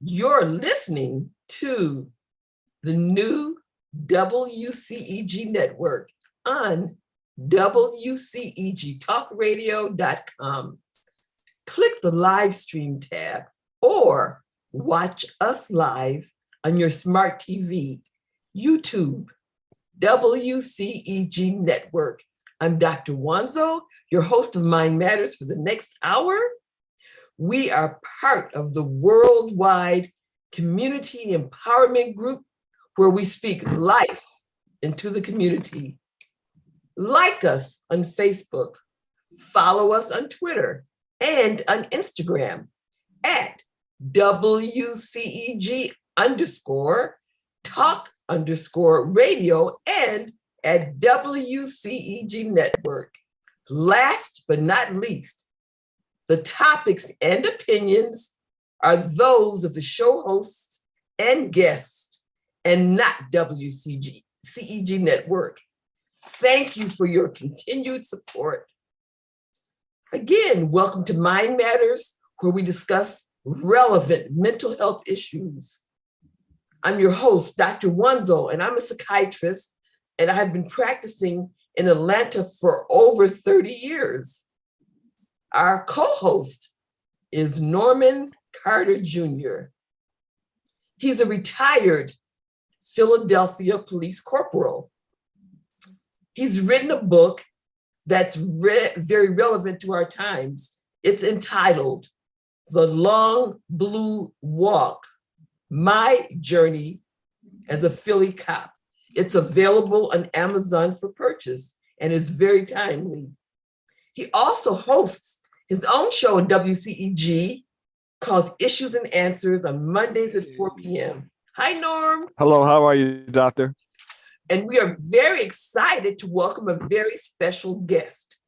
You're listening to the new WCEG Network on WCEG Click the live stream tab or watch us live on your smart TV, YouTube, WCEG Network. I'm Dr. Wanzo, your host of Mind Matters for the next hour. We are part of the worldwide community empowerment group where we speak life into the community. Like us on Facebook, follow us on Twitter and on Instagram at WCEG_talk_radio and at WCEG Network. Last but not least, the topics and opinions are those of the show hosts and guests and not WCEG Network. Thank you for your continued support. Again, welcome to Mind Matters, where we discuss relevant mental health issues. I'm your host, Dr. Wanzo, and I'm a psychiatrist, and I have been practicing in Atlanta for over 30 years. Our co-host is Norman Carter Jr. He's a retired Philadelphia police corporal. He's written a book that's very relevant to our times. It's entitled The Long Blue Walk, My Journey as a Philly Cop. It's available on Amazon for purchase and is very timely. He also hosts his own show on WCEG called Issues and Answers on Mondays at 4 p.m. Hi, Norm. Hello, how are you, Doctor? And we are very excited to welcome a very special guest,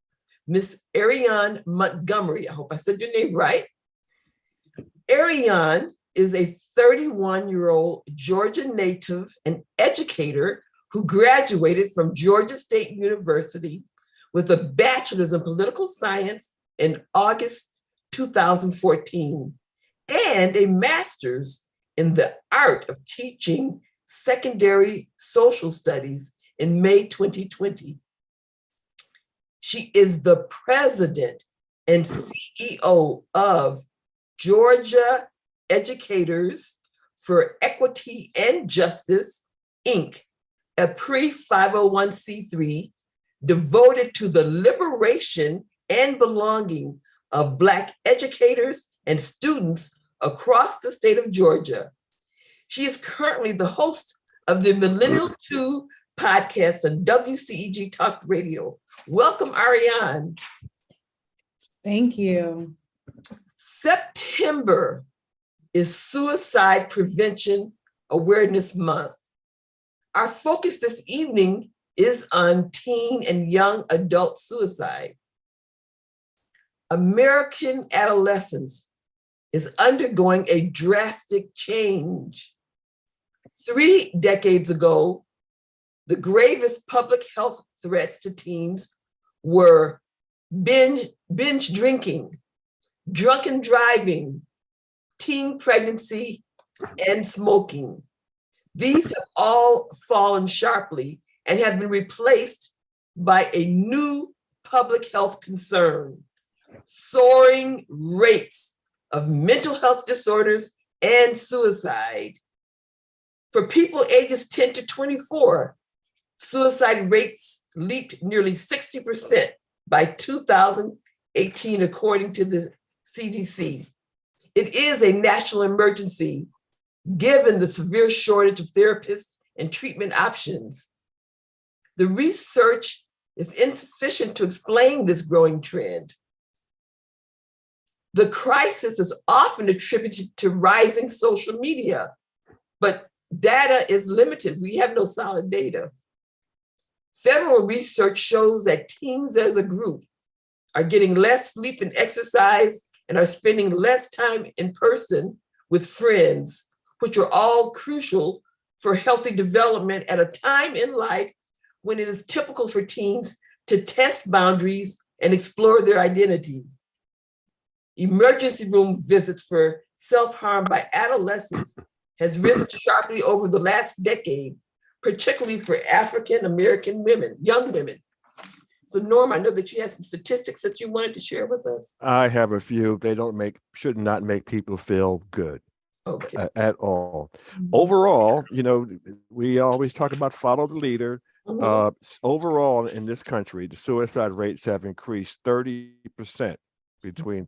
Miss Aireane Montgomery. I hope I said your name right. Aireane is a 31-year-old Georgia native and educator who graduated from Georgia State University with a bachelor's in political science in August 2014 and a master's in the art of teaching secondary social studies in May 2020. She is the president and CEO of Georgia Educators for Equity and Justice, Inc., a pre-501c3 devoted to the liberation and belonging of Black educators and students across the state of Georgia. She is currently the host of the Millennial 2 podcast on WCEG Talk Radio. Welcome, Aireane. Thank you. September is Suicide Prevention Awareness Month. Our focus this evening is on teen and young adult suicide. American adolescence is undergoing a drastic change. 3 decades ago, the gravest public health threats to teens were binge drinking, drunken driving, teen pregnancy, and smoking. These have all fallen sharply and have been replaced by a new public health concern: soaring rates of mental health disorders and suicide. For people ages 10 to 24, suicide rates leaped nearly 60% by 2018, according to the CDC. It is a national emergency, given the severe shortage of therapists and treatment options. The research is insufficient to explain this growing trend. The crisis is often attributed to rising social media, but data is limited. We have no solid data. Federal research shows that teens as a group are getting less sleep and exercise and are spending less time in person with friends, which are all crucial for healthy development at a time in life when it is typical for teens to test boundaries and explore their identity. Emergency room visits for self-harm by adolescents has risen sharply over the last decade, particularly for African American women, young women. So Norm, I know that you had some statistics that you wanted to share with us. I have a few. They should not make people feel good at all. Overall, we always talk about follow the leader. Overall, in this country, the suicide rates have increased 30% between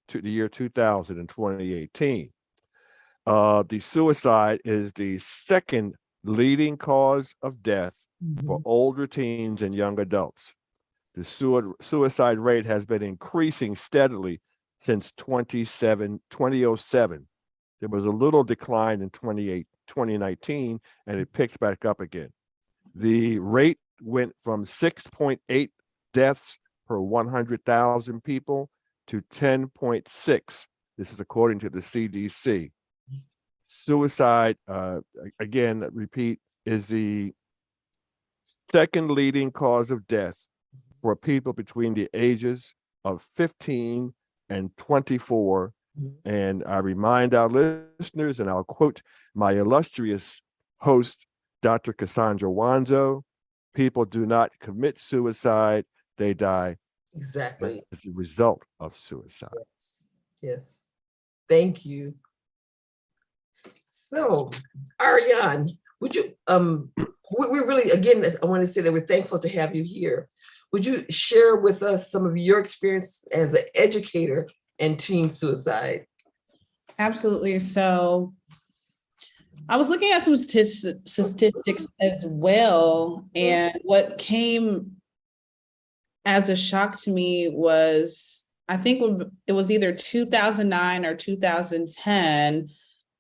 the year 2000 and 2018. The suicide is the second leading cause of death for older teens and young adults. The suicide rate has been increasing steadily since 2007. There was a little decline in 2019, and it picked back up again. The rate went from 6.8 deaths per 100,000 people to 10.6. This is according to the CDC. Suicide, again, repeat, is the second leading cause of death for people between the ages of 15 and 24. And I remind our listeners, and I'll quote my illustrious host, Dr. Cassandra Wanzo, people do not commit suicide, they die. Exactly. As a result of suicide. Yes. Thank you. So, Aireane, would you, we're really, again, I want to say that we're thankful to have you here. Would you share with us some of your experience as an educator and teen suicide? Absolutely. So I was looking at some statistics as well. And what came as a shock to me was, I think it was either 2009 or 2010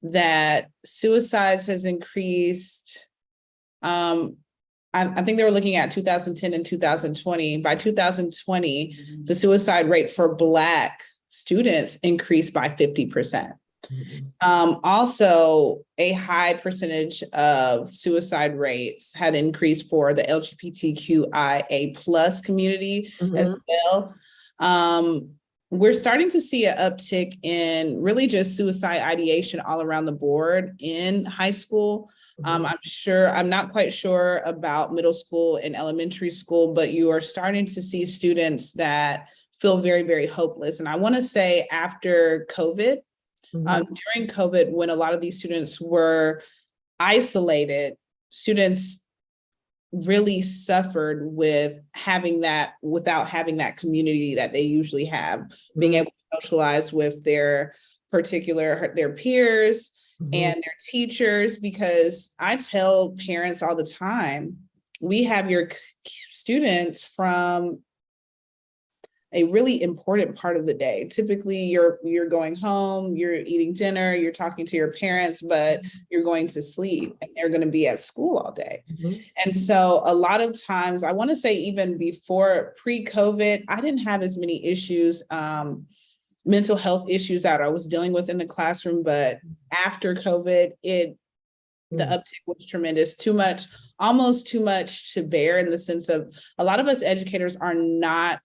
that suicides has increased. I think they were looking at 2010 and 2020. By 2020, the suicide rate for Black students increased by 50%. Also, a high percentage of suicide rates had increased for the LGBTQIA plus community as well. We're starting to see an uptick in really just suicide ideation all around the board in high school. I'm not quite sure about middle school and elementary school, but you are starting to see students that feel very, very hopeless. And I want to say after COVID, during COVID, when a lot of these students were isolated, students really suffered with without having that community that they usually have, being able to socialize with their peers and their teachers, because I tell parents all the time, we have your students from a really important part of the day. Typically, you're going home, you're eating dinner, you're talking to your parents, but you're going to sleep and they're going to be at school all day. And so a lot of times, I want to say even before pre-COVID, I didn't have as many issues, mental health issues that I was dealing with in the classroom, but after COVID, the uptick was tremendous, almost too much to bear, in the sense of a lot of us educators are not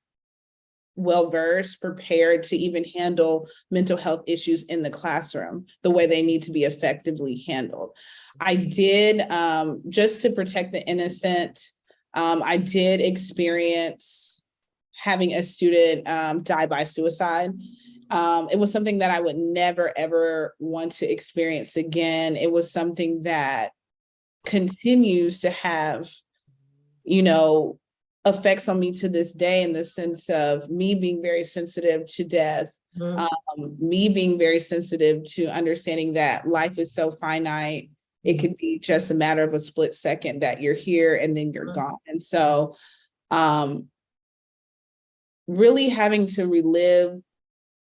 well-versed, prepared to even handle mental health issues in the classroom the way they need to be effectively handled. I did, just to protect the innocent, I did experience having a student die by suicide. It was something that I would never, ever want to experience again. It was something that continues to have, effects on me to this day, in the sense of me being very sensitive to death, me being very sensitive to understanding that life is so finite. It could be just a matter of a split second that you're here and then you're gone. And so really having to relive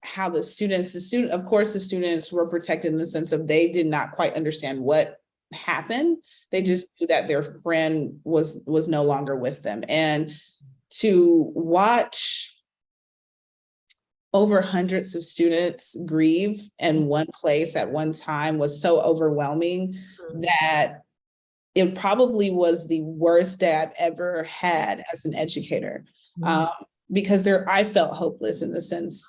how the students were protected in the sense of they did not quite understand what happened. They just knew that their friend was no longer with them. And to watch over hundreds of students grieve in one place at one time was so overwhelming that it probably was the worst day I've ever had as an educator, because I felt hopeless in the sense.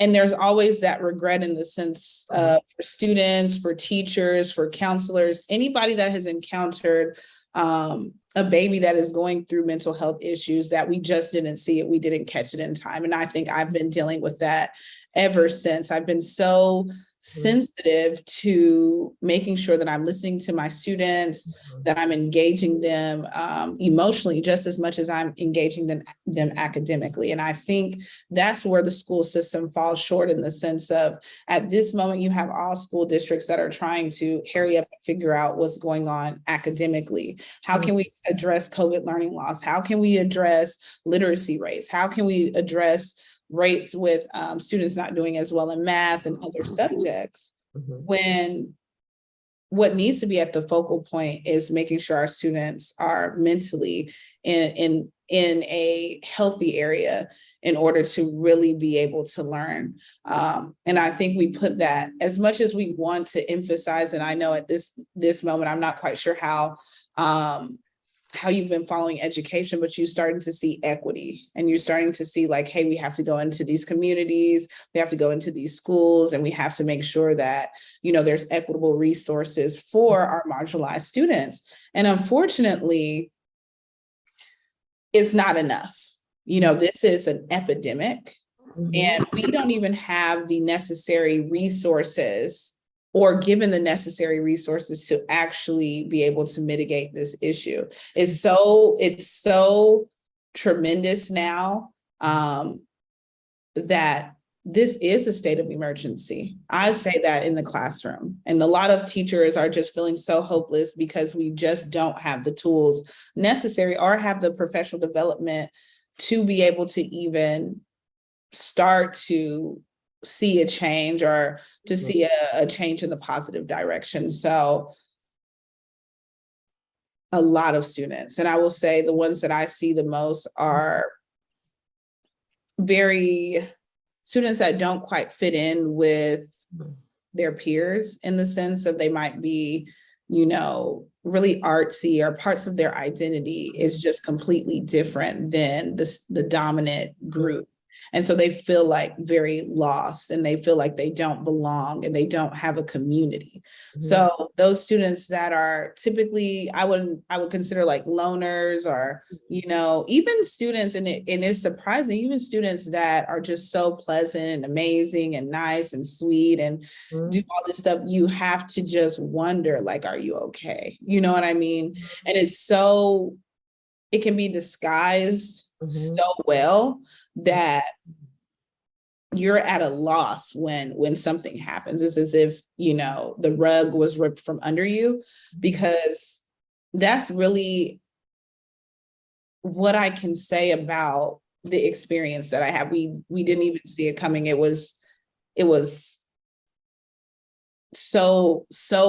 And there's always that regret in the sense for students, for teachers, for counselors, anybody that has encountered a baby that is going through mental health issues that we just didn't see it, we didn't catch it in time. And I think I've been dealing with that ever since. I've been so sensitive to making sure that I'm listening to my students, that I'm engaging them emotionally just as much as I'm engaging them academically. And I think that's where the school system falls short, in the sense of, at this moment, you have all school districts that are trying to hurry up and figure out what's going on academically. How can we address COVID learning loss? How can we address literacy rates? How can we address rates with students not doing as well in math and other subjects, when what needs to be at the focal point is making sure our students are mentally in a healthy area in order to really be able to learn. And I think we put that, as much as we want to emphasize, and I know at this moment, I'm not quite sure how you've been following education, but you're starting to see equity, and you're starting to see like, hey, we have to go into these communities, we have to go into these schools, and we have to make sure that, there's equitable resources for our marginalized students. And unfortunately, it's not enough. This is an epidemic, and we don't even have the necessary resources, or given the necessary resources, to actually be able to mitigate this issue. It's so tremendous now that this is a state of emergency. I say that in the classroom, and a lot of teachers are just feeling so hopeless because we just don't have the tools necessary or have the professional development to be able to even start to see a change, or to see a change in the positive direction. So a lot of students, and I will say the ones that I see the most are students that don't quite fit in with their peers, in the sense of they might be, really artsy, or parts of their identity is just completely different than the dominant group. And so they feel like very lost, and they feel like they don't belong, and they don't have a community. So those students that are typically, I would consider like loners, or, even students, and it's surprising, even students that are just so pleasant and amazing and nice and sweet and do all this stuff, you have to just wonder, like, are you okay? You know what I mean? And it can be disguised so well that you're at a loss when something happens. It's as if, the rug was ripped from under you, because that's really what I can say about the experience that I have. We didn't even see it coming. It was so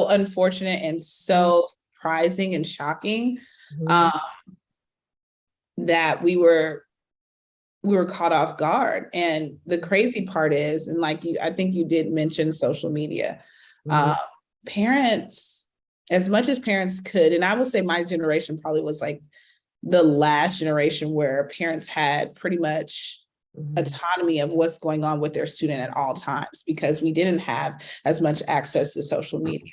unfortunate and so surprising and shocking that we were caught off guard. And the crazy part is, and I think you did mention social media, parents, as much as parents could, and I would say my generation probably was like the last generation where parents had pretty much autonomy of what's going on with their student at all times, because we didn't have as much access to social media.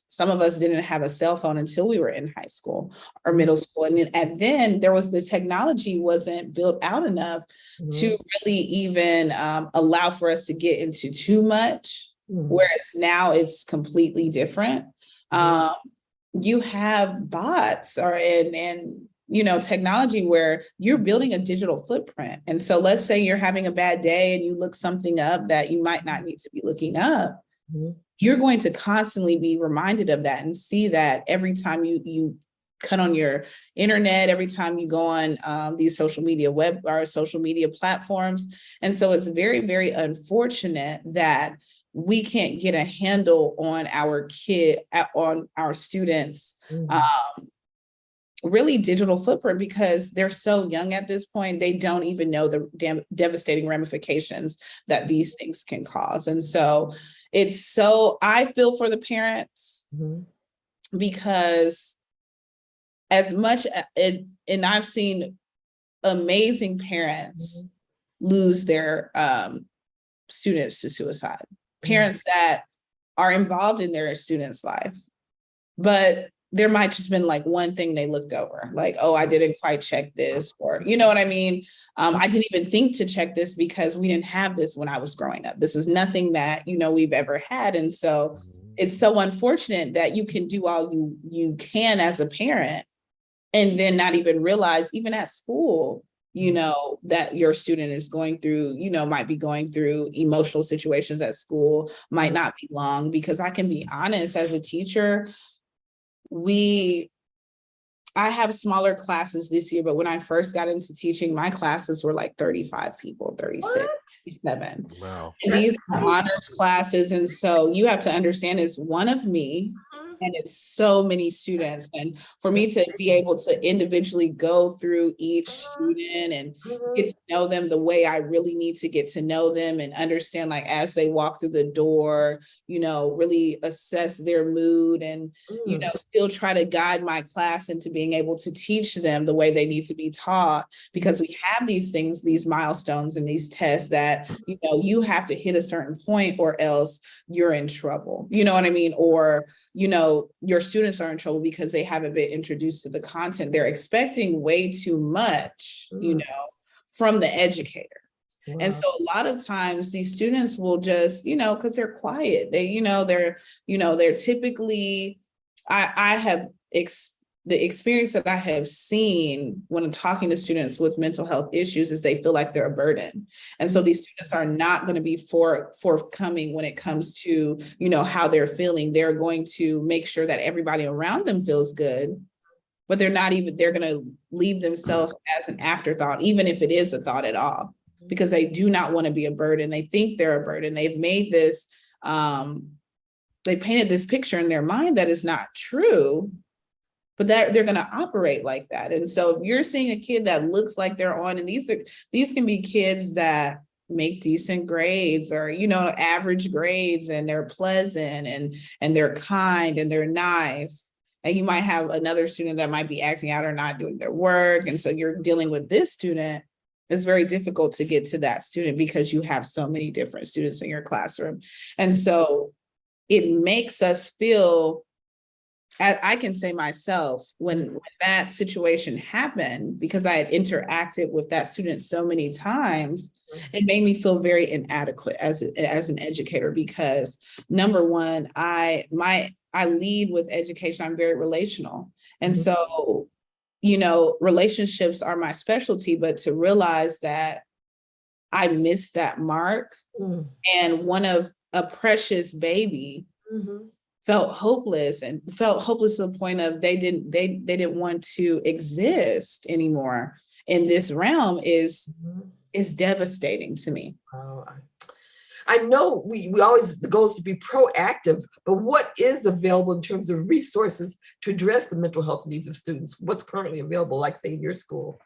Some of us didn't have a cell phone until we were in high school or middle school. And then there was, the technology wasn't built out enough to really even allow for us to get into too much. Whereas now it's completely different. You have bots and technology where you're building a digital footprint. And so let's say you're having a bad day and you look something up that you might not need to be looking up. You're going to constantly be reminded of that, and see that every time you cut on your internet, every time you go on these social media platforms. And so it's very, very unfortunate that we can't get a handle on on our students, really digital footprint, because they're so young at this point. They don't even know the devastating ramifications that these things can cause. And so I feel for the parents, because as much, and I've seen amazing parents lose their students to suicide, parents that are involved in their student's life, but there might just been like one thing they looked over, like, oh, I didn't quite check this, or you know what I mean? I didn't even think to check this because we didn't have this when I was growing up. This is nothing that, you know, we've ever had. And so it's so unfortunate that you can do all you can as a parent and then not even realize, even at school, you know, that your student is going through, you know, might be going through emotional situations at school, might not be long, because I can be honest, as a teacher, I have smaller classes this year, but when I first got into teaching, my classes were like 35 people, 36, 37. Wow. And these are honors classes. And so you have to understand, it's one of me, and it's so many students. And for me to be able to individually go through each student and get to know them the way I really need to get to know them, and understand, like, as they walk through the door, you know, really assess their mood, and, you know, still try to guide my class into being able to teach them the way they need to be taught, because we have these things, these milestones and these tests that, you know, you have to hit a certain point or else you're in trouble. You know what I mean? Or, you know, your students are in trouble because they haven't been introduced to the content. They're expecting way too much, you know, from the educator. Wow. And so a lot of times these students will just, you know, because they're quiet, they're typically, I have the experience that I have seen when I'm talking to students with mental health issues is they feel like they're a burden. And so these students are not going to be forthcoming when it comes to, you know, how they're feeling. They're going to make sure that everybody around them feels good, but they're going to leave themselves as an afterthought, even if it is a thought at all, because they do not want to be a burden. They think they're a burden. They've made this, they painted this picture in their mind that is not true, but that they're going to operate like that. And so if you're seeing a kid that looks like they're on, and these can be kids that make decent grades, or, you know, average grades, and they're pleasant and they're kind and they're nice. And you might have another student that might be acting out or not doing their work. And so you're dealing with this student. It's very difficult to get to that student because you have so many different students in your classroom. And so it makes us feel, I can say myself, when that situation happened, because I had interacted with that student so many times, it made me feel very inadequate as an educator, because number one, I lead with education. I'm very relational. And so, you know, relationships are my specialty, but to realize that I missed that mark, and one of a precious baby felt hopeless to the point of they didn't want to exist anymore in this realm is devastating to me. I know we always, the goal is to be proactive, but what is available in terms of resources to address the mental health needs of students? What's currently available, like, say, in your school?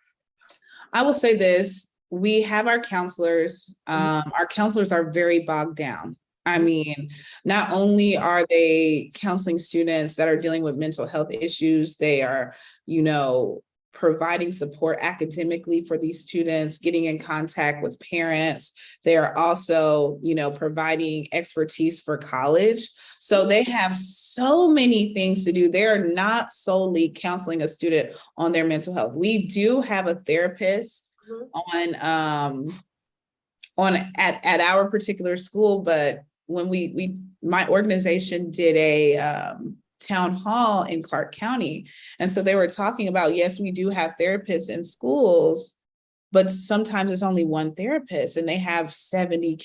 I will say this: we have our counselors. Our counselors are very bogged down. I mean, not only are they counseling students that are dealing with mental health issues, they are, you know, providing support academically for these students, getting in contact with parents. They are also, you know, providing expertise for college. So they have so many things to do. They are not solely counseling a student on their mental health. We do have a therapist at our particular school, but when my organization did a town hall in Clark County, and so they were talking about, yes, we do have therapists in schools, but sometimes it's only one therapist, and they have 70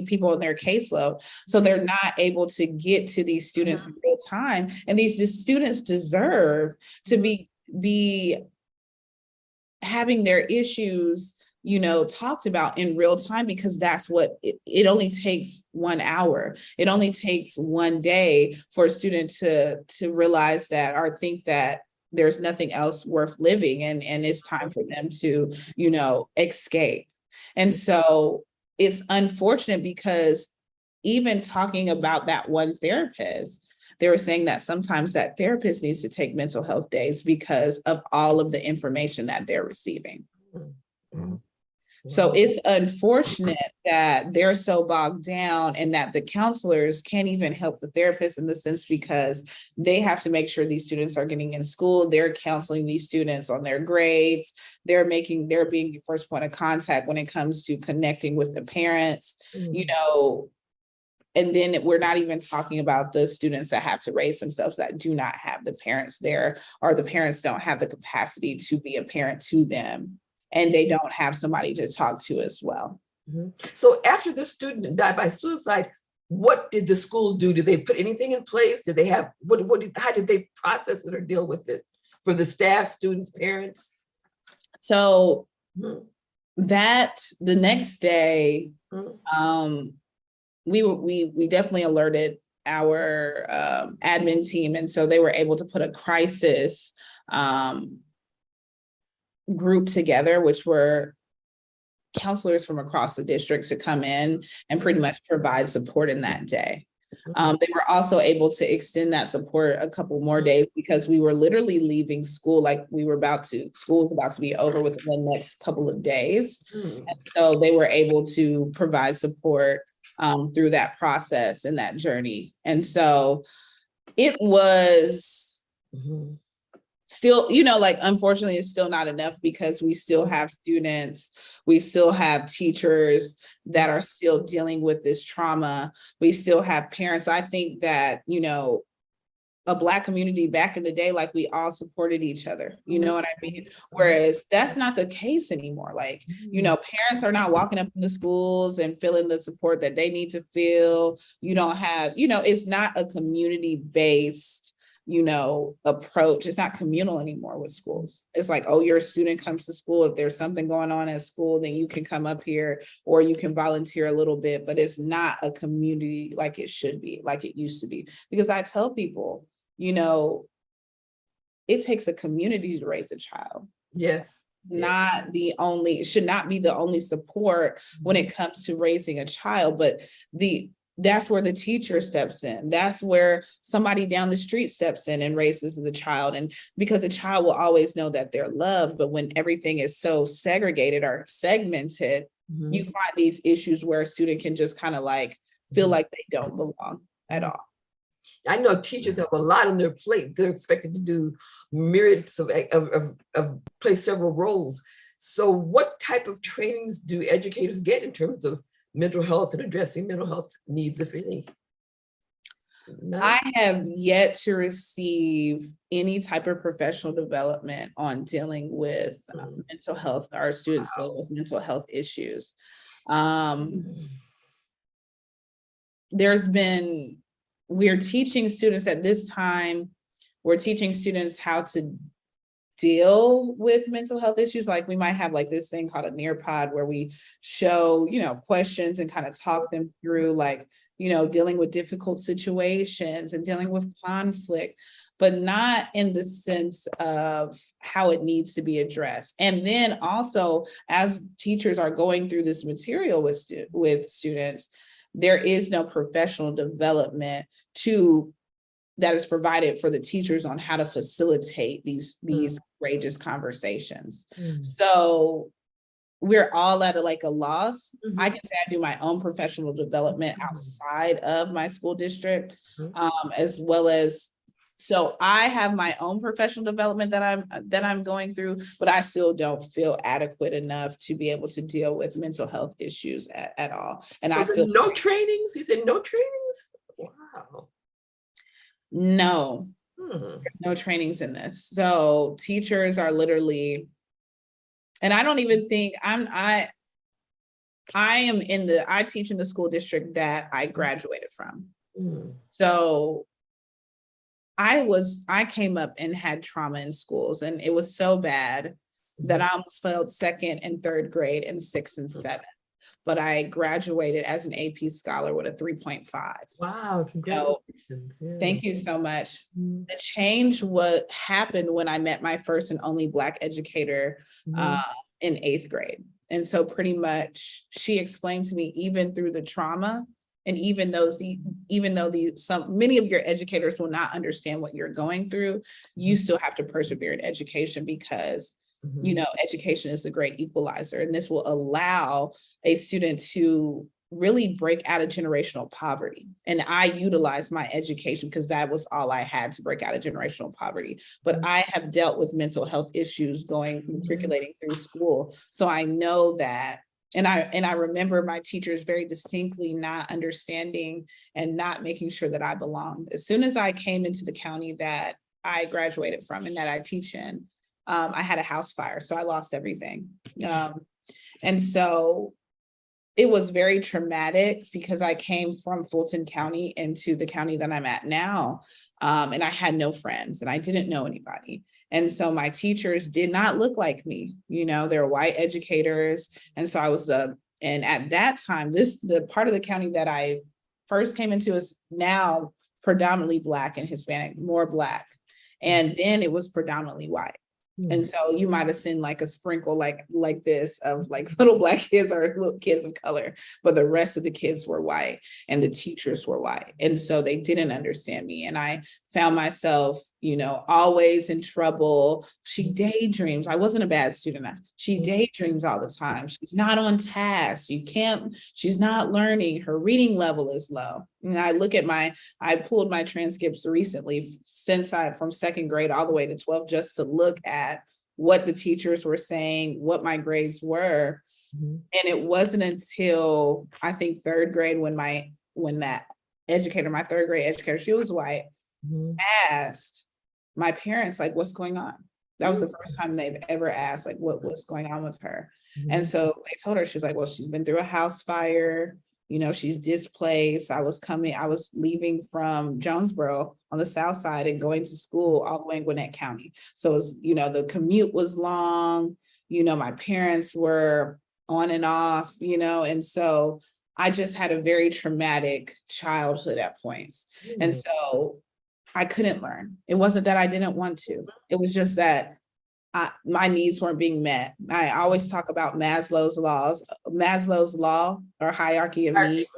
people in their caseload, so they're not able to get to these students in real time, and these students deserve to be having their issues, you know, talked about in real time, because that's what it only takes 1 hour. It only takes one day for a student to realize that, or think that there's nothing else worth living, and it's time for them to, you know, escape. And so it's unfortunate, because even talking about that one therapist, they were saying that sometimes that therapist needs to take mental health days because of all of the information that they're receiving. So it's unfortunate that they're so bogged down and that the counselors can't even help the therapists in the sense because they have to make sure these students are getting in school. They're counseling these students on their grades. They're being the first point of contact when it comes to connecting with the parents, and then we're not even talking about the students that have to raise themselves that do not have the parents there, or the parents don't have the capacity to be a parent to them. And they don't have somebody to talk to as well. So after this student died by suicide, what did the school do? Did they put anything in place? Did they have, how did they process it or deal with it for the staff, students, parents? So that the next day, we definitely alerted our admin team. And so they were able to put a crisis group together, which were counselors from across the district to come in and pretty much provide support in that day. They were also able to extend that support a couple more days because we were literally leaving school, school was about to be over within the next couple of days. And so they were able to provide support through that process and that journey. And so it was still, unfortunately, it's still not enough because we still have students, we still have teachers that are still dealing with this trauma. We still have parents. I think that, a Black community back in the day, we all supported each other, you know what I mean? Whereas that's not the case anymore. Parents are not walking up in the schools and feeling the support that they need to feel. You don't have, it's not a community-based approach. It's not communal anymore with schools. It's your student comes to school. If there's something going on at school, then you can come up here or you can volunteer a little bit, but it's not a community like it should be, like it used to be. Because I tell people, it takes a community to raise a child. Yes. It should not be the only support when it comes to raising a child, but that's where the teacher steps in. That's where somebody down the street steps in and raises the child. And because a child will always know that they're loved, but when everything is so segregated or segmented, you find these issues where a student can just kind of feel like they don't belong at all. I know teachers have a lot on their plate. They're expected to do myriads of play several roles. So what type of trainings do educators get in terms of mental health and addressing mental health needs, if any? No. I have yet to receive any type of professional development on dealing with mental health. Our students deal with mental health issues. We're teaching students at this time, we're teaching students how to deal with mental health issues. We might have this thing called a Nearpod where we show, questions and kind of talk them through dealing with difficult situations and dealing with conflict, but not in the sense of how it needs to be addressed. And then also, as teachers are going through this material with students, there is no professional development that is provided for the teachers on how to facilitate these courageous conversations. So we're all at a loss. I can say I do my own professional development outside of my school district, as well as, so I have my own professional development that I'm going through, but I still don't feel adequate enough to be able to deal with mental health issues at all. And so I feel no trainings. You said no trainings? Wow. No, there's no trainings in this. So teachers are literally, and I don't even think I teach in the school district that I graduated from. So I came up and had trauma in schools, and it was so bad that I almost failed 2nd and 3rd grade and 6th and 7th. But I graduated as an AP scholar with a 3.5. Wow, congratulations. Thank you so much. The change happened when I met my first and only Black educator in 8th grade. And so pretty much she explained to me, even through the trauma, and even though many of your educators will not understand what you're going through, you still have to persevere in education because You know, education is the great equalizer, and this will allow a student to really break out of generational poverty. And I utilize my education because that was all I had to break out of generational poverty. But I have dealt with mental health issues matriculating through school. So I know that, and I remember my teachers very distinctly not understanding and not making sure that I belonged. As soon as I came into the county that I graduated from and that I teach in, I had a house fire, so I lost everything. And so it was very traumatic because I came from Fulton County into the county that I'm at now. And I had no friends and I didn't know anybody. And so my teachers did not look like me. You know, they're white educators. And so I was and at that time, the part of the county that I first came into is now predominantly Black and Hispanic, more Black. And then it was predominantly white. And so you might have seen like a sprinkle like this of like little Black kids or little kids of color, but the rest of the kids were white and the teachers were white. And so they didn't understand me. And I found myself, you know, always in trouble. She daydreams. I wasn't a bad student. She daydreams all the time. She's not on task. She's not learning. Her reading level is low. And I pulled my transcripts recently from second grade all the way to 12th, just to look at what the teachers were saying, what my grades were. And it wasn't until I think third grade when my third grade educator, she was white, asked my parents, like, what's going on? That was the first time they've ever asked, like, what's going on with her. And so they told her, she's like, well, she's been through a house fire, you know, she's displaced. I was leaving from Jonesboro on the south side and going to school all the way in Gwinnett County. So it was, you know, the commute was long, you know, my parents were on and off, you know, and so I just had a very traumatic childhood at points. And so I couldn't learn. It wasn't that I didn't want to. It was just that my needs weren't being met. I always talk about Maslow's law or hierarchy of needs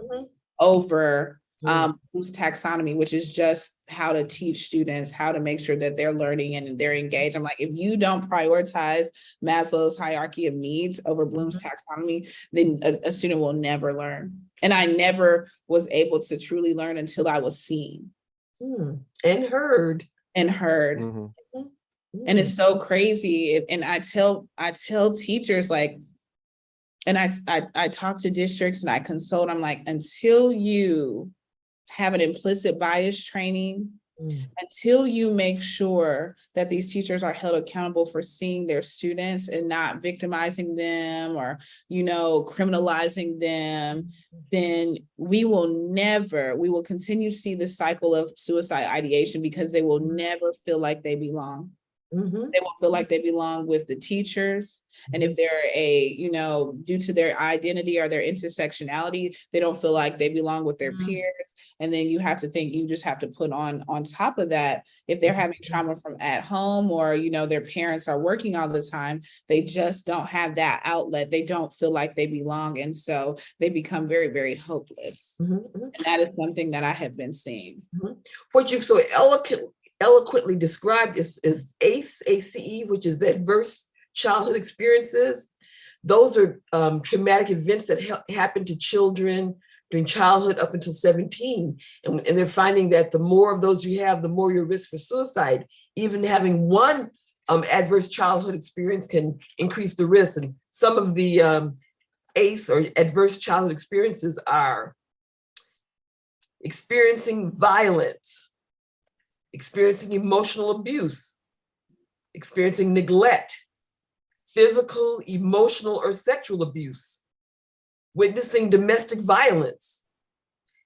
over Bloom's taxonomy, which is just how to teach students how to make sure that they're learning and they're engaged. I'm like, if you don't prioritize Maslow's hierarchy of needs over Bloom's taxonomy, then a student will never learn. And I never was able to truly learn until I was seen. And heard. And it's so crazy. And I tell teachers, like, and I talk to districts and I consult, I'm like, until you have an implicit bias training, until you make sure that these teachers are held accountable for seeing their students and not victimizing them or, you know, criminalizing them, then we will continue to see this cycle of suicide ideation because they will never feel like they belong. They won't feel like they belong with the teachers. And if they're due to their identity or their intersectionality, they don't feel like they belong with their peers. And then you just have to put on top of that, if they're having trauma from at home or, you know, their parents are working all the time, they just don't have that outlet. They don't feel like they belong. And so they become very, very hopeless. And that is something that I have been seeing. What you've so eloquently described is ACE, which is the adverse childhood experiences. Those are traumatic events that happen to children during childhood up until 17. And they're finding that the more of those you have, the more your risk for suicide. Even having one adverse childhood experience can increase the risk. And some of the ACE or adverse childhood experiences are experiencing violence, experiencing emotional abuse, experiencing neglect, physical, emotional, or sexual abuse, witnessing domestic violence,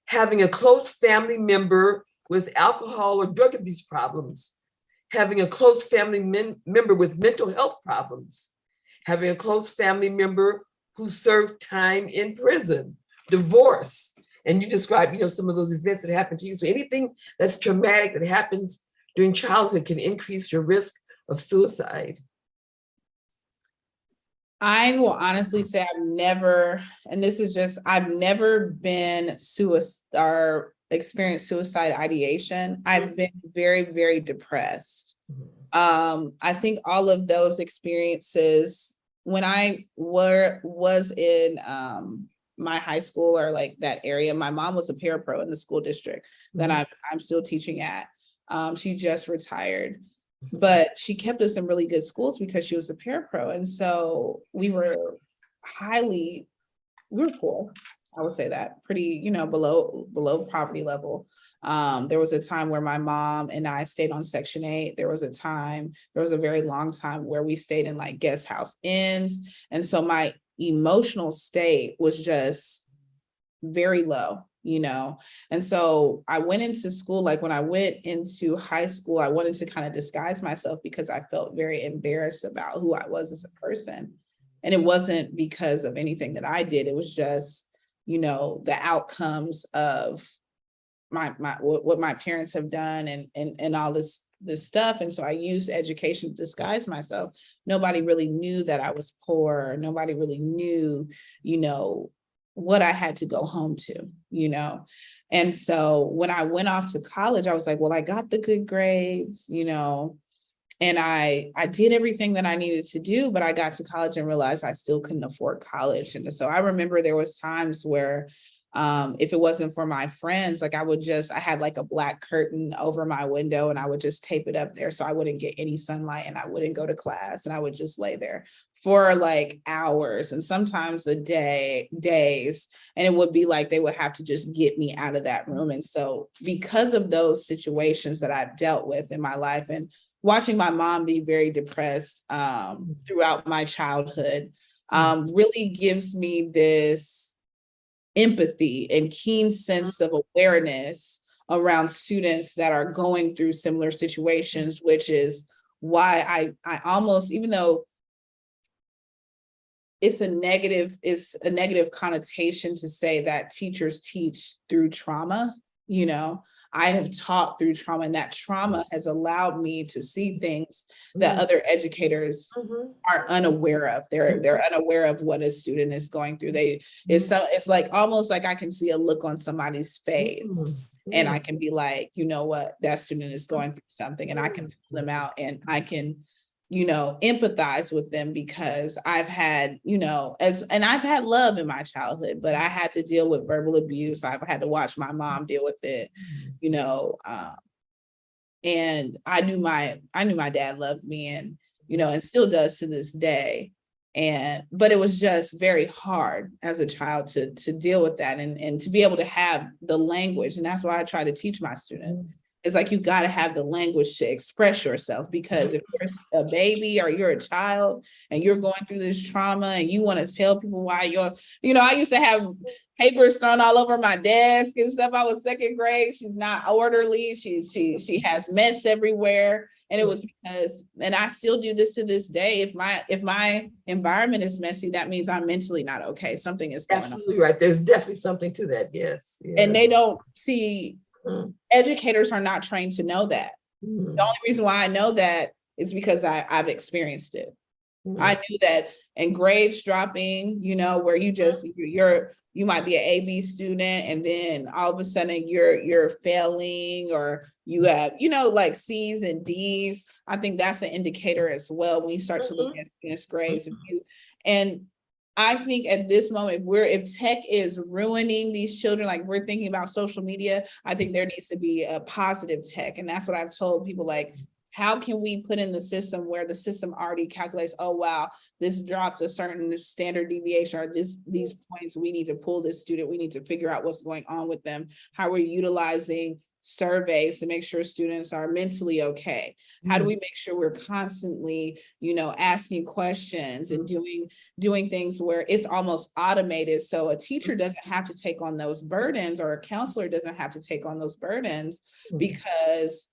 having a close family member with alcohol or drug abuse problems, having a close family member with mental health problems, having a close family member who served time in prison, divorce. And you described, some of those events that happened to you. So anything that's traumatic that happens during childhood can increase your risk of suicide. I will honestly say I've never been suicide or experienced suicide ideation. I've been very, very depressed. I think all of those experiences, when I was in my high school or like that area, my mom was a parapro in the school district that I'm still teaching at. She just retired, but she kept us in really good schools because she was a parapro. And so we were poor. I would say that pretty, below poverty level. There was a time where my mom and I stayed on Section 8. There was a very long time where we stayed in like guest house inns. And so my emotional state was just very low, And so I went into school, like when I went into high school, I wanted to kind of disguise myself because I felt very embarrassed about who I was as a person. And it wasn't because of anything that I did. It was just, the outcomes of what my parents have done and all this stuff. And so I used education to disguise myself. Nobody really knew that I was poor. Nobody really knew, what I had to go home to, And so when I went off to college, I was like, well, I got the good grades, and I did everything that I needed to do, but I got to college and realized I still couldn't afford college. And so I remember there was times where if it wasn't for my friends, like I had like a black curtain over my window and I would just tape it up there so I wouldn't get any sunlight and I wouldn't go to class and I would just lay there for like hours and sometimes days. And it would be like they would have to just get me out of that room. And so because of those situations that I've dealt with in my life and watching my mom be very depressed throughout my childhood really gives me this empathy and keen sense of awareness around students that are going through similar situations, which is why I almost, even though it's a negative connotation to say that teachers teach through trauma, I have taught through trauma, and that trauma has allowed me to see things that other educators are unaware of. They're unaware of what a student is going through. It's like almost like I can see a look on somebody's face and I can be like, you know what, that student is going through something, and I can pull them out and I can empathize with them because I've had, and I've had love in my childhood, but I had to deal with verbal abuse. I've had to watch my mom deal with it, and I knew my dad loved me and, and still does to this day. But it was just very hard as a child to deal with that and to be able to have the language. And that's why I try to teach my students. It's like, you got to have the language to express yourself, because if you're a baby or you're a child and you're going through this trauma and you want to tell people why I used to have papers thrown all over my desk and stuff. I was second grade. She's not orderly. She has mess everywhere. And it was because, and I still do this to this day. If my environment is messy, that means I'm mentally not okay. Something is going on. Absolutely right. There's definitely something to that. Yes. And they don't see. Educators are not trained to know that. The only reason why I know that is because I've experienced it. I knew that in grades dropping, where you might be an AB student and then all of a sudden you're failing, or you have, like C's and D's. I think that's an indicator as well when you start to look at advanced grades. And I think at this moment, if tech is ruining these children, like we're thinking about social media, I think there needs to be a positive tech. And that's what I've told people, like, how can we put in the system where the system already calculates, oh, wow, this drops a certain standard deviation, or these points, we need to pull this student, we need to figure out what's going on with them, how we're utilizing surveys to make sure students are mentally okay. How do we make sure we're constantly, asking questions and doing things where it's almost automated, so a teacher doesn't have to take on those burdens, or a counselor doesn't have to take on those burdens, because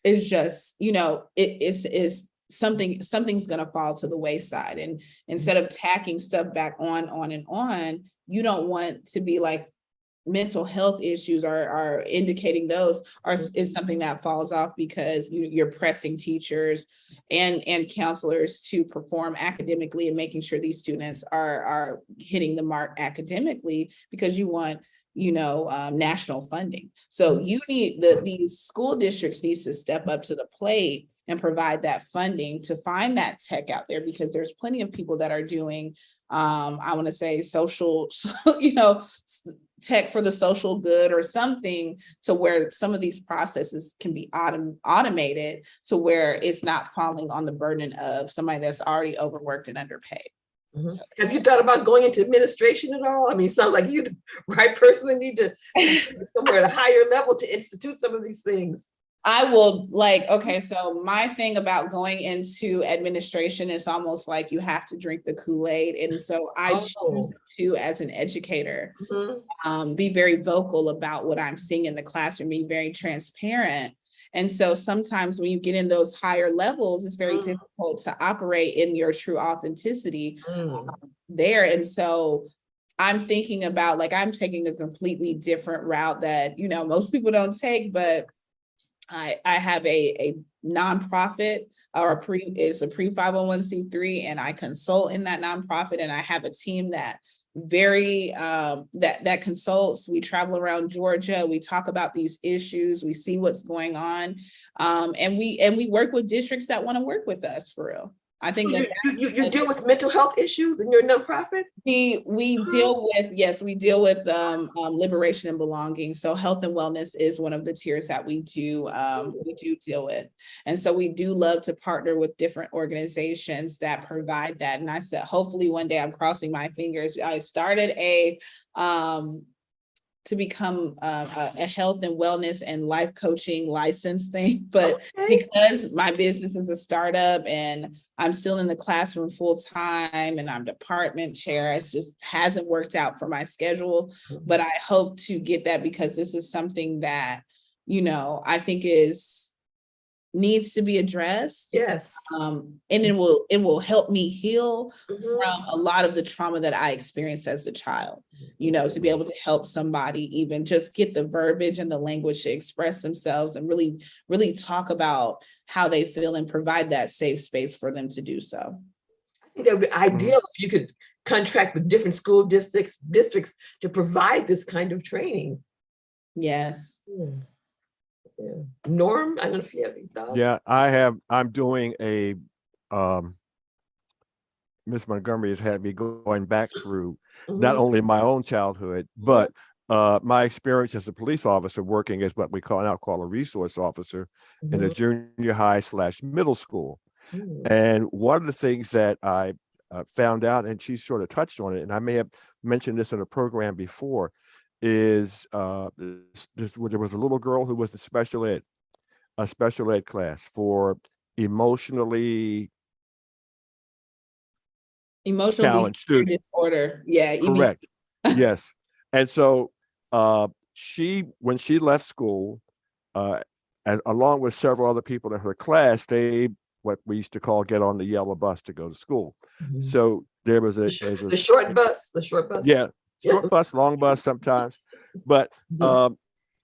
it's just, it's something's going to fall to the wayside. And instead of tacking stuff back on, you don't want to be like, mental health issues are indicating those is something that falls off because you're pressing teachers and counselors to perform academically and making sure these students are hitting the mark academically, because you want national funding. So you need these school districts needs to step up to the plate and provide that funding to find that tech out there, because there's plenty of people that are doing, I want to say social, tech for the social good or something, to where some of these processes can be automated to where it's not falling on the burden of somebody that's already overworked and underpaid. So, have you thought about going into administration at all? I mean, it sounds like you're the right person that need to somewhere at a higher level to institute some of these things. I will so my thing about going into administration is almost like you have to drink the Kool-Aid. And so I choose to, as an educator, be very vocal about what I'm seeing in the classroom, be very transparent. And so sometimes when you get in those higher levels, it's very difficult to operate in your true authenticity there. And so I'm thinking about, I'm taking a completely different route that, most people don't take, but I have a nonprofit, or it's a pre-501c3, and I consult in that nonprofit, and I have a team that that consults. We travel around Georgia, we talk about these issues, we see what's going on, and we work with districts that want to work with us for real. I think so you deal with mental health issues in your nonprofit? We deal with liberation and belonging. So health and wellness is one of the tiers that we do deal with. And so we do love to partner with different organizations that provide that. And I said, hopefully one day, I'm crossing my fingers. I started to become a health and wellness and life coaching license thing. But because my business is a startup and I'm still in the classroom full time and I'm department chair, it just hasn't worked out for my schedule. But I hope to get that, because this is something that, I think needs to be addressed. Yes. And it will help me heal from a lot of the trauma that I experienced as a child, to be able to help somebody even just get the verbiage and the language to express themselves and really, really talk about how they feel and provide that safe space for them to do so. I think that would be ideal if you could contract with different school districts to provide this kind of training. Yes. Yeah. Norm, I don't know if you have any thoughts. Yeah, I'm doing a Ms. Montgomery has had me going back through not only my own childhood, but my experience as a police officer, working as what we now call a resource officer in a junior high / middle school. And one of the things that I found out, and she sort of touched on it, and I may have mentioned this in a program before, is there was a little girl who was in special ed class for emotionally challenged student disorder. Yeah, correct. Yes. And so when she left school, along with several other people in her class, they what we used to call get on the yellow bus to go to school. So there was the short bus. Yeah. Short bus, long bus sometimes, but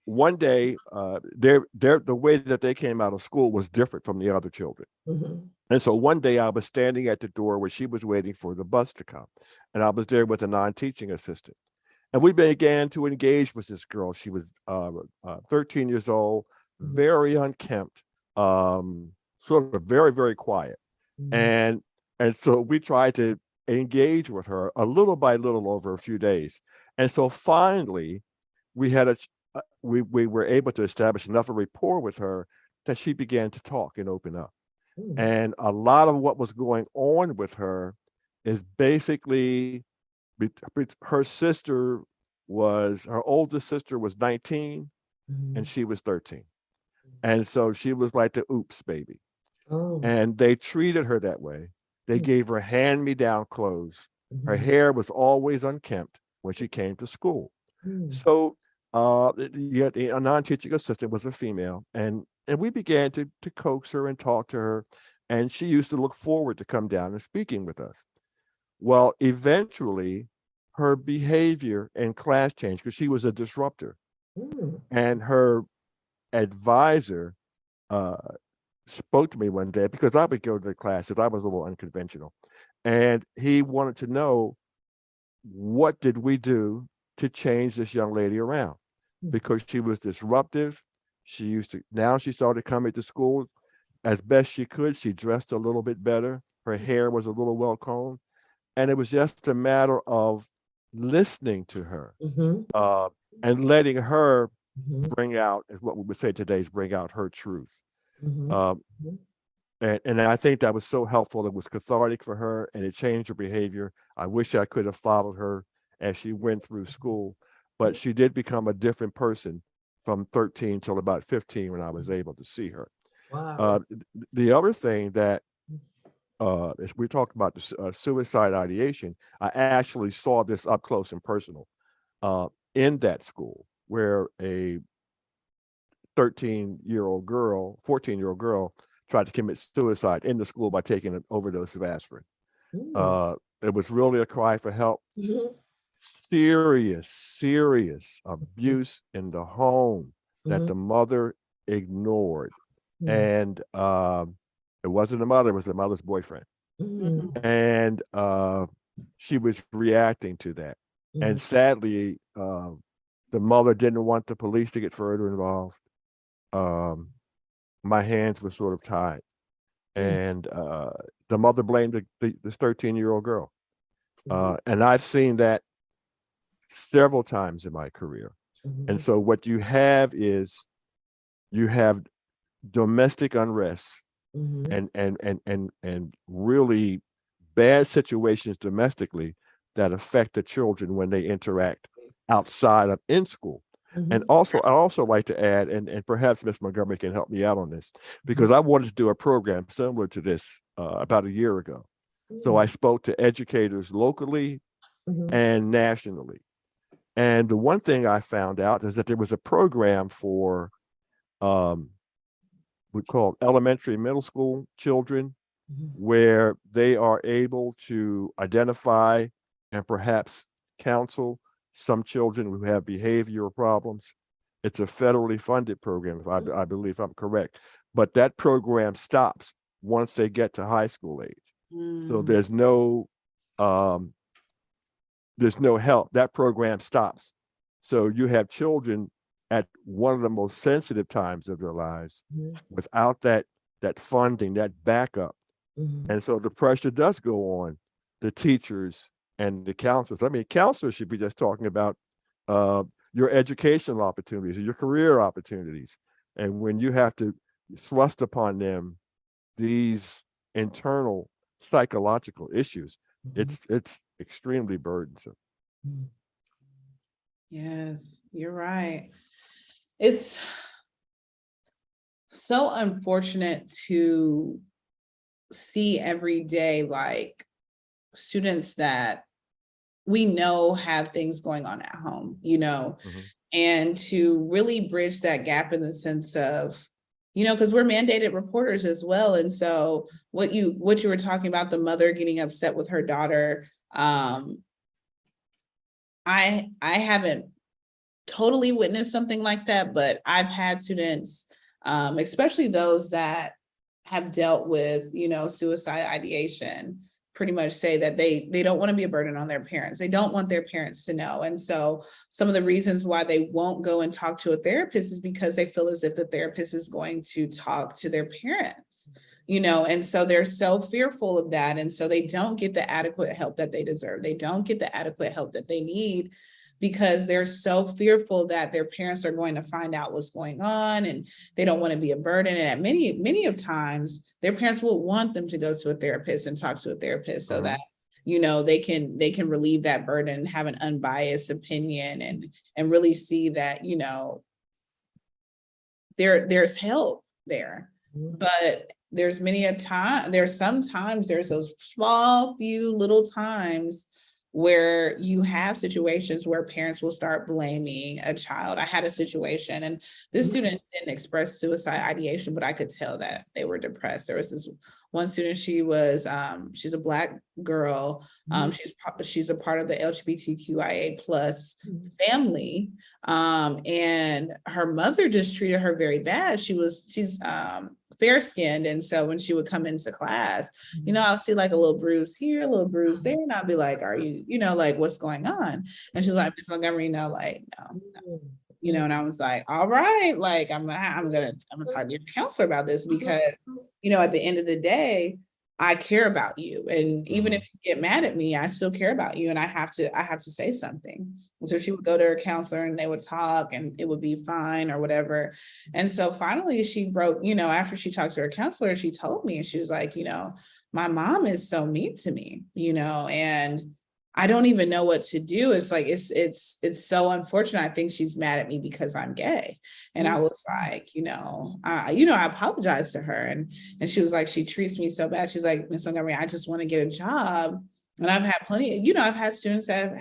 one day, the way that they came out of school was different from the other children. And so one day I was standing at the door where she was waiting for the bus to come, and I was there with a non-teaching assistant, and we began to engage with this girl. She was 13 years old, very unkempt, sort of very, very quiet, and so we tried to engage with her a little by little over a few days. And so finally we had we were able to establish enough of rapport with her that she began to talk and open up. And a lot of what was going on with her is basically her oldest sister was 19 and she was 13. And so she was like the oops baby. And they treated her that way. They gave her hand-me-down clothes. Her hair was always unkempt when she came to school. So a non-teaching assistant was a female, and we began to coax her and talk to her, and she used to look forward to come down and speaking with us. Well, eventually, her behavior in class changed because she was a disruptor, and her advisor spoke to me one day, because I would go to the classes. I was a little unconventional, and he wanted to know, what did we do to change this young lady around because she was disruptive. Now she started coming to school as best she could. She dressed a little bit better. Her hair was a little well combed. And it was just a matter of listening to her and letting her bring out, as what we would say today, is bring out her truth. And I think that was so helpful. It was cathartic for her and it changed her behavior. I wish I could have followed her as she went through school, but she did become a different person from 13 till about 15 when I was able to see her. Wow. The other thing that, as we talked about the suicide ideation, I actually saw this up close and personal in that school where a 14-year-old girl tried to commit suicide in the school by taking an overdose of aspirin. It was really a cry for help. Serious abuse in the home that the mother ignored. And it wasn't the mother, it was the mother's boyfriend. And she was reacting to that. And sadly, the mother didn't want the police to get further involved. My hands were sort of tied. And the mother blamed this 13-year-old girl. And I've seen that several times in my career. And so what you have is you have domestic unrest and really bad situations domestically that affect the children when they interact outside of in school. And also, I also like to add, and perhaps Ms. Montgomery can help me out on this, because I wanted to do a program similar to this about a year ago. So I spoke to educators locally and nationally. And the one thing I found out is that there was a program for we call elementary and middle school children, where they are able to identify and perhaps counsel some children who have behavioral problems. It's a federally funded program, if I believe I'm correct. But that program stops once they get to high school age. So there's no help. That program stops. So you have children at one of the most sensitive times of their lives without that funding, that backup. And so the pressure does go on the teachers and the counselors. I mean, counselors should be just talking about your educational opportunities or your career opportunities. And when you have to thrust upon them these internal psychological issues, it's extremely burdensome. Yes, you're right. It's so unfortunate to see every day, like, students that we know have things going on at home, and to really bridge that gap in the sense of, because we're mandated reporters as well. And so what you were talking about, the mother getting upset with her daughter, I haven't totally witnessed something like that, but I've had students, especially those that have dealt with, suicide ideation, pretty much say that they don't want to be a burden on their parents. They don't want their parents to know. And so some of the reasons why they won't go and talk to a therapist is because they feel as if the therapist is going to talk to their parents, and so they're so fearful of that. And so they don't get the adequate help that they deserve. They don't get the adequate help that they need, because they're so fearful that their parents are going to find out what's going on, and they don't want to be a burden. And at many of times, their parents will want them to go to a therapist and talk to a therapist so that, they can relieve that burden and have an unbiased opinion and really see that, there's help there. But there's sometimes there's those small few little times where you have situations where parents will start blaming a child. I had a situation, and this student didn't express suicide ideation, but I could tell that they were depressed. There was this one student, she's a Black girl. She's a part of the LGBTQIA plus family. And her mother just treated her very bad. She's fair-skinned. And so when she would come into class, I'll see like a little bruise here, a little bruise there. And I'll be like, are you, like, what's going on? And she's like, Miss Montgomery, no. And I was like, all right, like, I'm gonna talk to your counselor about this, because, at the end of the day, I care about you. And even if you get mad at me, I still care about you. And I have to say something. And so she would go to her counselor and they would talk and it would be fine or whatever. And so finally she broke, after she talked to her counselor, she told me, and she was like, my mom is so mean to me, and I don't even know what to do. It's like, it's so unfortunate. I think she's mad at me because I'm gay. And I was like, I apologized to her. And she was like, she treats me so bad. She's like, Miss Montgomery, I just want to get a job. And I've had plenty, I've had students that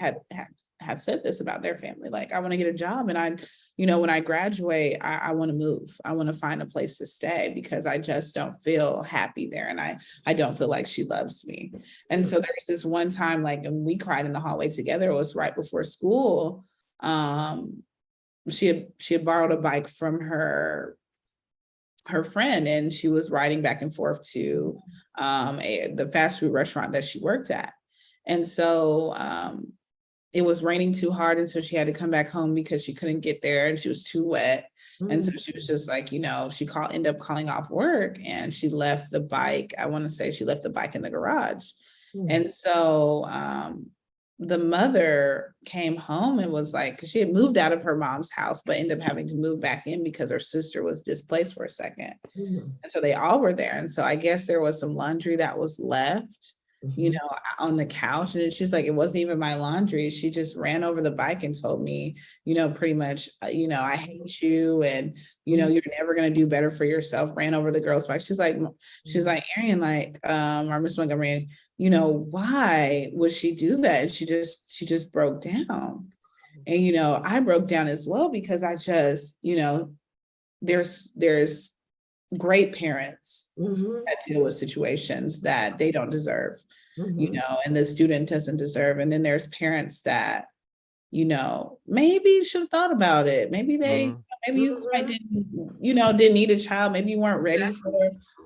have said this about their family. Like, I want to get a job. And when I graduate, I want to move. I want to find a place to stay because I just don't feel happy there. And I don't feel like she loves me. And so there was this one time, like, and we cried in the hallway together. It was right before school. She had borrowed a bike from her friend, and she was riding back and forth to the fast food restaurant that she worked at. And so it was raining too hard. And so she had to come back home because she couldn't get there and she was too wet. And so she was just like, she ended up calling off work, and she left the bike. I want to say she left the bike in the garage. And so the mother came home and was like, because she had moved out of her mom's house, but ended up having to move back in because her sister was displaced for a second. And so they all were there. And so I guess there was some laundry that was left, on the couch. And she's like, it wasn't even my laundry. She just ran over the bike and told me, pretty much, I hate you. And, you're never going to do better for yourself. Ran over the girl's bike. She's like, Aireane, like, or Miss Montgomery, why would she do that? And she just broke down. And, I broke down as well, because I just, there's great parents that deal with situations that they don't deserve, and the student doesn't deserve. And then there's parents that, maybe should have thought about it. Maybe maybe you didn't need a child. Maybe you weren't ready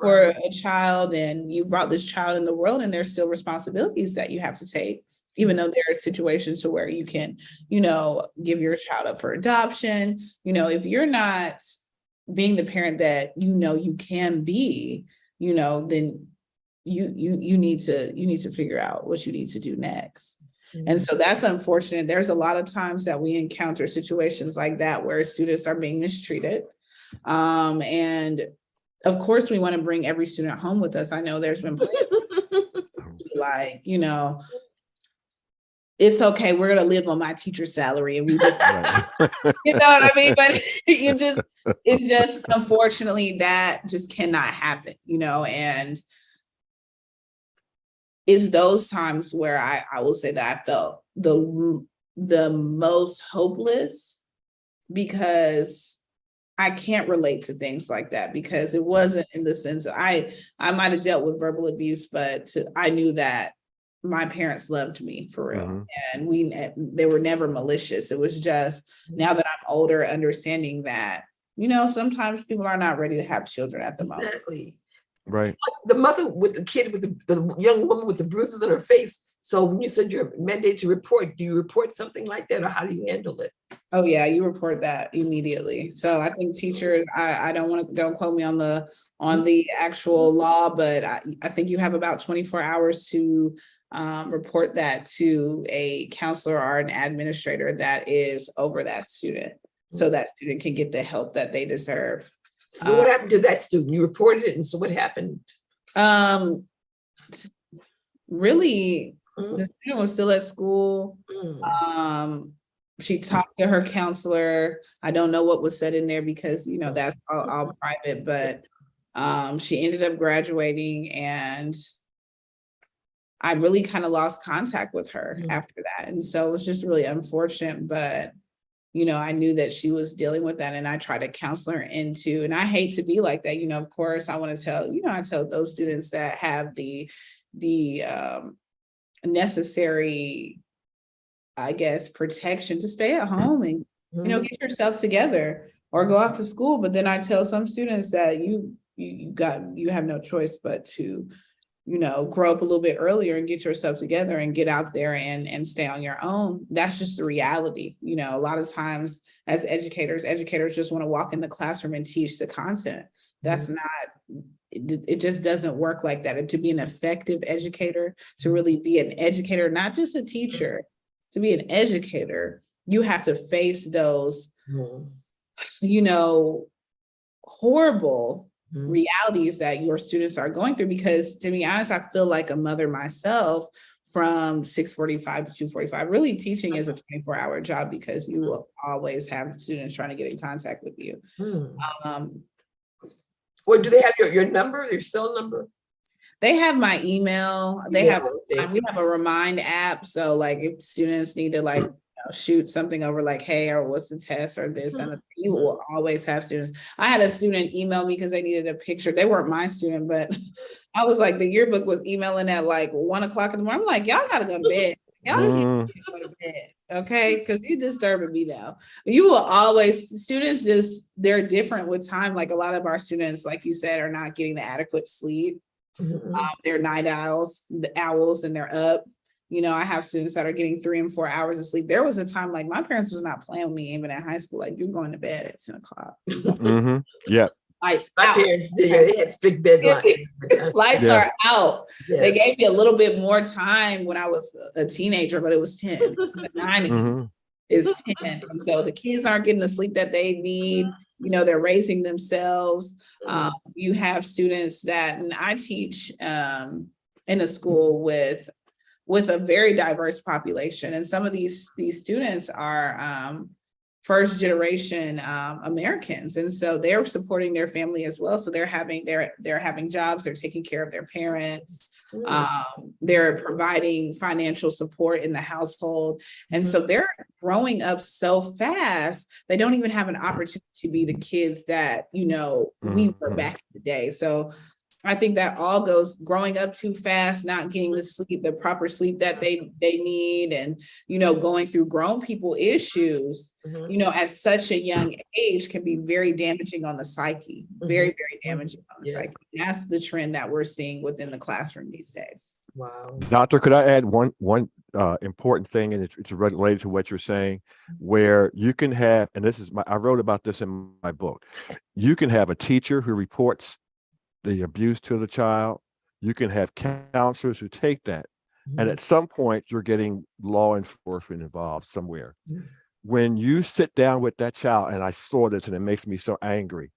for a child, and you brought this child in the world, and there's still responsibilities that you have to take, even though there are situations to where you can, give your child up for adoption. If you're not being the parent that you can be, then you need to figure out what you need to do next. And so that's unfortunate. There's a lot of times that we encounter situations like that where students are being mistreated. And of course we want to bring every student home with us. I know there's been like, it's okay, we're going to live on my teacher's salary. And we just, you know what I mean? But it just, unfortunately, that just cannot happen, and it's those times where I will say that I felt the most hopeless, because I can't relate to things like that, because it wasn't in the sense of, I might have dealt with verbal abuse, but I knew that my parents loved me for real. And they were never malicious. It was just, now that I'm older, understanding that, sometimes people are not ready to have children at the moment. Exactly. Right. The mother with the kid, with the young woman with the bruises on her face. So when you said you're mandated to report, do you report something like that, or how do you handle it? Oh yeah, you report that immediately. So I think teachers, don't quote me on the actual law, but I think you have about 24 hours to report that to a counselor or an administrator that is over that student, so that student can get the help that they deserve. So what happened to that student? You reported it, and so what happened? Really, the student was still at school. She talked to her counselor. I don't know what was said in there, because that's all private, but she ended up graduating, and I really kind of lost contact with her after that. And so it was just really unfortunate, but I knew that she was dealing with that, and I tried to counsel her into, and I hate to be like that, of course I want to tell, I tell those students that have the necessary, I guess, protection to stay at home and, get yourself together or go off to school. But then I tell some students that you you have no choice but to, grow up a little bit earlier and get yourself together and get out there and stay on your own. That's just the reality. A lot of times as educators just want to walk in the classroom and teach the content. That's not, it just doesn't work like that. And to be an effective educator, to really be an educator, not just a teacher, to be an educator, you have to face those, horrible realities that your students are going through. Because to be honest, I feel like a mother myself from 6:45 to 2:45, really teaching is a 24-hour job because you will always have students trying to get in contact with you. Well, do they have your number, your cell number? They have my email. We have a Remind app. So like if students need to shoot something over like, hey, or what's the test or this, and you will always have students. I had a student email me because they needed a picture. They weren't my student, but I was like, the yearbook was emailing at like 1 o'clock in the morning. I'm like, y'all gotta go to bed. Y'all can't go to bed, okay? Because you're disturbing me now. You will always, students they're different with time. Like a lot of our students, like you said, are not getting the adequate sleep. They're night owls, and they're up. I have students that are getting 3 and 4 hours of sleep. There was a time like my parents was not playing with me even in high school. Like, you're going to bed at 10 o'clock. Yeah. Lights my out. parents did. They had strict deadlines. Lights are out. Yes. They gave me a little bit more time when I was a teenager, but it was 10. The 9 is 10. And so the kids aren't getting the sleep that they need. They're raising themselves. You have students and I teach in a school with a very diverse population. And some of these students are first generation Americans. And so they're supporting their family as well. So they're having jobs, they're taking care of their parents, they're providing financial support in the household. And so they're growing up so fast, they don't even have an opportunity to be the kids that, we were back in the day. So I think that all goes growing up too fast, not getting the proper sleep that they need, and, going through grown people issues, at such a young age can be very damaging on the psyche, very, very damaging on the psyche. And that's the trend that we're seeing within the classroom these days. Wow. Doctor, could I add one important thing, and it's related to what you're saying, where you can have, and I wrote about this in my book, you can have a teacher who reports the abuse to the child. You can have counselors who take that. And at some point, you're getting law enforcement involved somewhere. When you sit down with that child, and I saw this and it makes me so angry,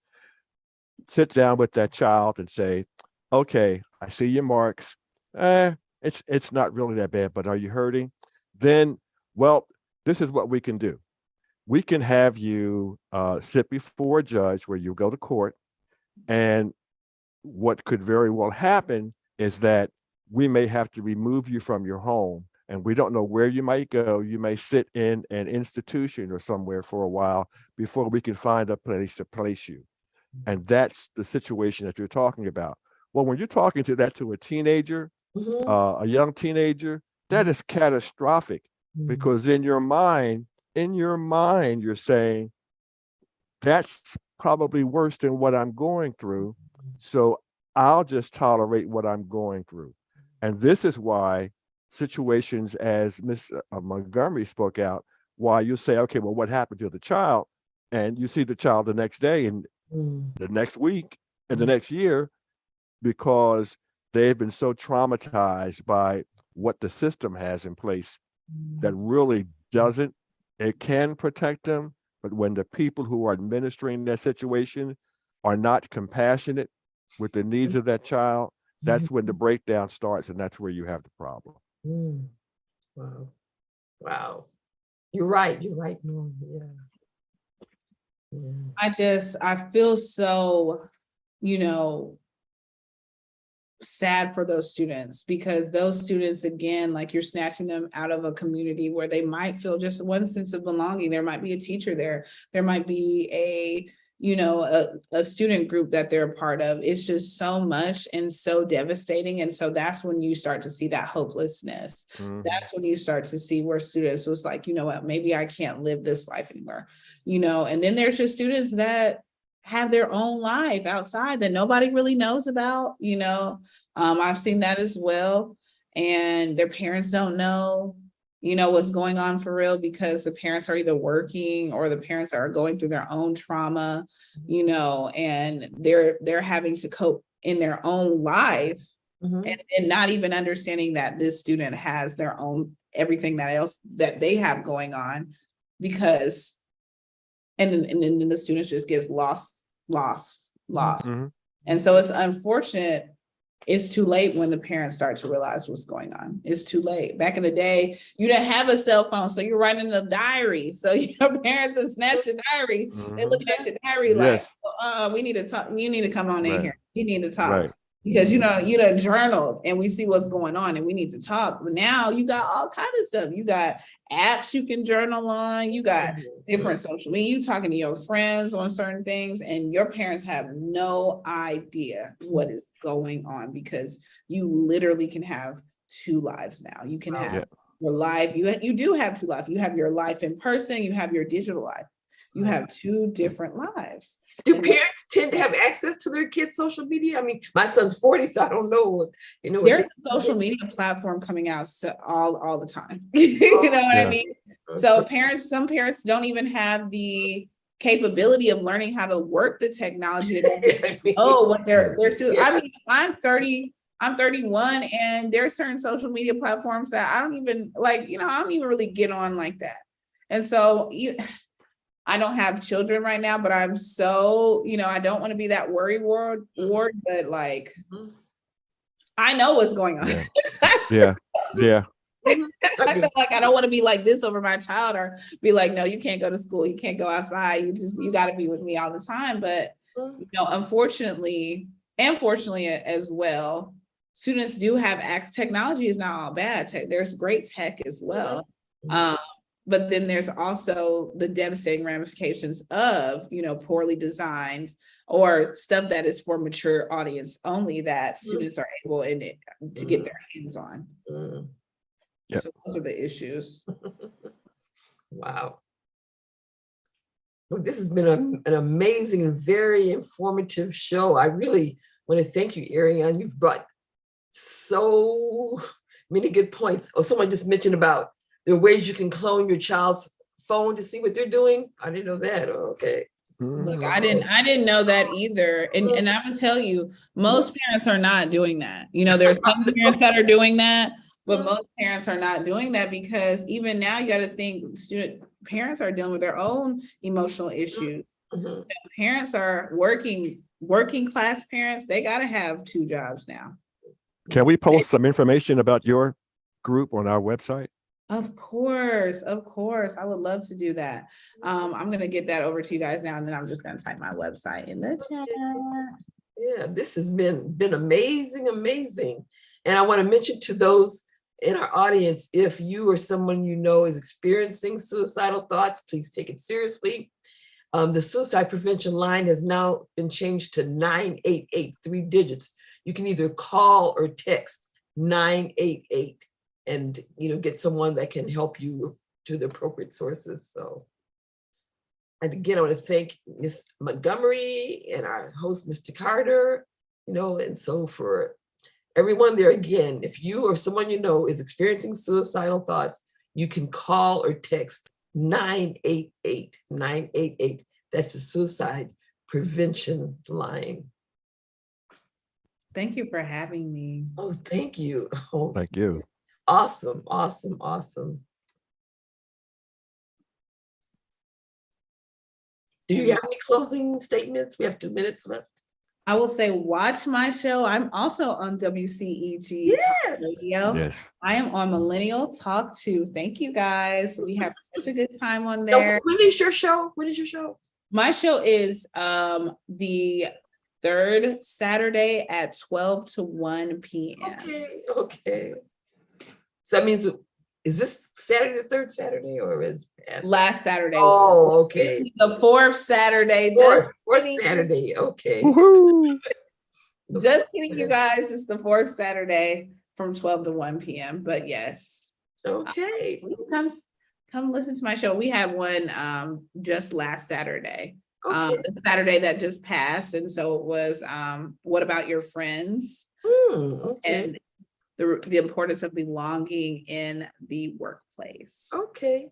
sit down with that child and say, okay, I see your marks. It's not really that bad, but are you hurting? Then, well, this is what we can do. We can have you sit before a judge where you go to court, and what could very well happen is that we may have to remove you from your home, and we don't know where you might go. You may sit in an institution or somewhere for a while before we can find a place to place you. And that's the situation that you're talking about. Well, when you're talking to a teenager, a young teenager, that is catastrophic, because in your mind, you're saying, that's probably worse than what I'm going through. So I'll just tolerate what I'm going through. And this is why situations as Ms. Montgomery spoke out, why you say, okay, well, what happened to the child? And you see the child the next day and the next week and the next year, because they've been so traumatized by what the system has in place that really doesn't. It can protect them, but when the people who are administering that situation are not compassionate with the needs of that child, that's when the breakdown starts, and that's where you have the problem. Wow. You're right, Norm. I feel so, sad for those students, because those students, again, like, you're snatching them out of a community where they might feel just one sense of belonging. There might be a teacher there might be a student group that they're a part of. It's just so much and so devastating. And so that's when you start to see that hopelessness. That's when you start to see where students was like, you know what, maybe I can't live this life anymore, and then there's just students that have their own life outside that nobody really knows about, I've seen that as well. And their parents don't know, what's going on for real, because the parents are either working or the parents are going through their own trauma, and they're having to cope in their own life. And not even understanding that this student has their own, everything that else that they have going on, because, and then the students just gets lost. And so it's unfortunate. It's too late when the parents start to realize what's going on. It's too late. Back in the day, you didn't have a cell phone, so you're writing a diary. So your parents have snatched your diary. They're looking at your diary like, we need to talk. You need to come on in here. You need to talk. Because you done journaled and we see what's going on and we need to talk. But now you got all kinds of stuff. You got apps you can journal on. You got different social media. You talking to your friends on certain things, and your parents have no idea what is going on, because you literally can have two lives now. You can have your life. You do have two lives. You have your life in person. You have your digital life. You have two different lives. Do parents tend to have access to their kids' social media? I mean, my son's 40, so I don't know. There's a social media platform coming out all the time. You know what I mean? So some parents don't even have the capability of learning how to work the technology. What they're still. I mean, I'm 30. I'm 31, and there are certain social media platforms that I don't even I don't even really get on like that. And so I don't have children right now, but I'm so, I don't want to be that worry ward, but I know what's going on. Yeah. I feel like I don't want to be like this over my child, or be like, no, you can't go to school. You can't go outside. You got to be with me all the time. But, unfortunately, and fortunately as well, students do have access. Technology is not all bad. There's great tech as well. But then there's also the devastating ramifications of, poorly designed or stuff that is for mature audience only that students are able to get their hands on. So those are the issues. Wow. Well, this has been an amazing and very informative show. I really want to thank you, Aireane. You've brought so many good points. Oh, someone just mentioned about there are ways you can clone your child's phone to see what they're doing. I didn't know that. Okay. Look, I didn't know that either. And I'm gonna tell you, most parents are not doing that. There's some parents that are doing that, but most parents are not doing that, because even now you got to think parents are dealing with their own emotional issues. Parents are working class parents. They got to have two jobs now. Can we post some information about your group on our website? Of course. I would love to do that. I'm going to get that over to you guys now, and then I'm just going to type my website in the chat. Yeah, this has been amazing. And I want to mention to those in our audience, if you or someone is experiencing suicidal thoughts, please take it seriously. The suicide prevention line has now been changed to 988, 3 digits. You can either call or text 988. And get someone that can help you to the appropriate sources. So, and again, I want to thank Ms. Montgomery and our host, Mr. Carter. And so for everyone there, again, if you or someone is experiencing suicidal thoughts, you can call or text 988, 988. That's the suicide prevention line. Thank you for having me. Oh, thank you. Oh, thank you. Awesome. Do you have any closing statements? We have 2 minutes left. I will say, watch my show. I'm also on WCEG Talk Radio. Yes. I am on Millennial Talk too. Thank you guys. We have such a good time on there. When is your show? My show is the 3rd Saturday at 12 to 1 p.m. Okay. So that means, is this Saturday the 3rd Saturday, or is last Saturday? Oh, okay. It's the 4th Saturday. Fourth Saturday. Okay. Woohoo! Just kidding, you guys. It's the 4th Saturday from 12 to 1 p.m. But yes. Okay. Come listen to my show. We had one just last Saturday. the Saturday that just passed. And so it was, what about your friends? And the importance of belonging in the workplace. Okay.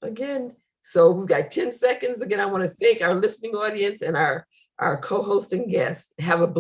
Again, so we've got 10 seconds. Again, I want to thank our listening audience and our co-hosting guests. Have a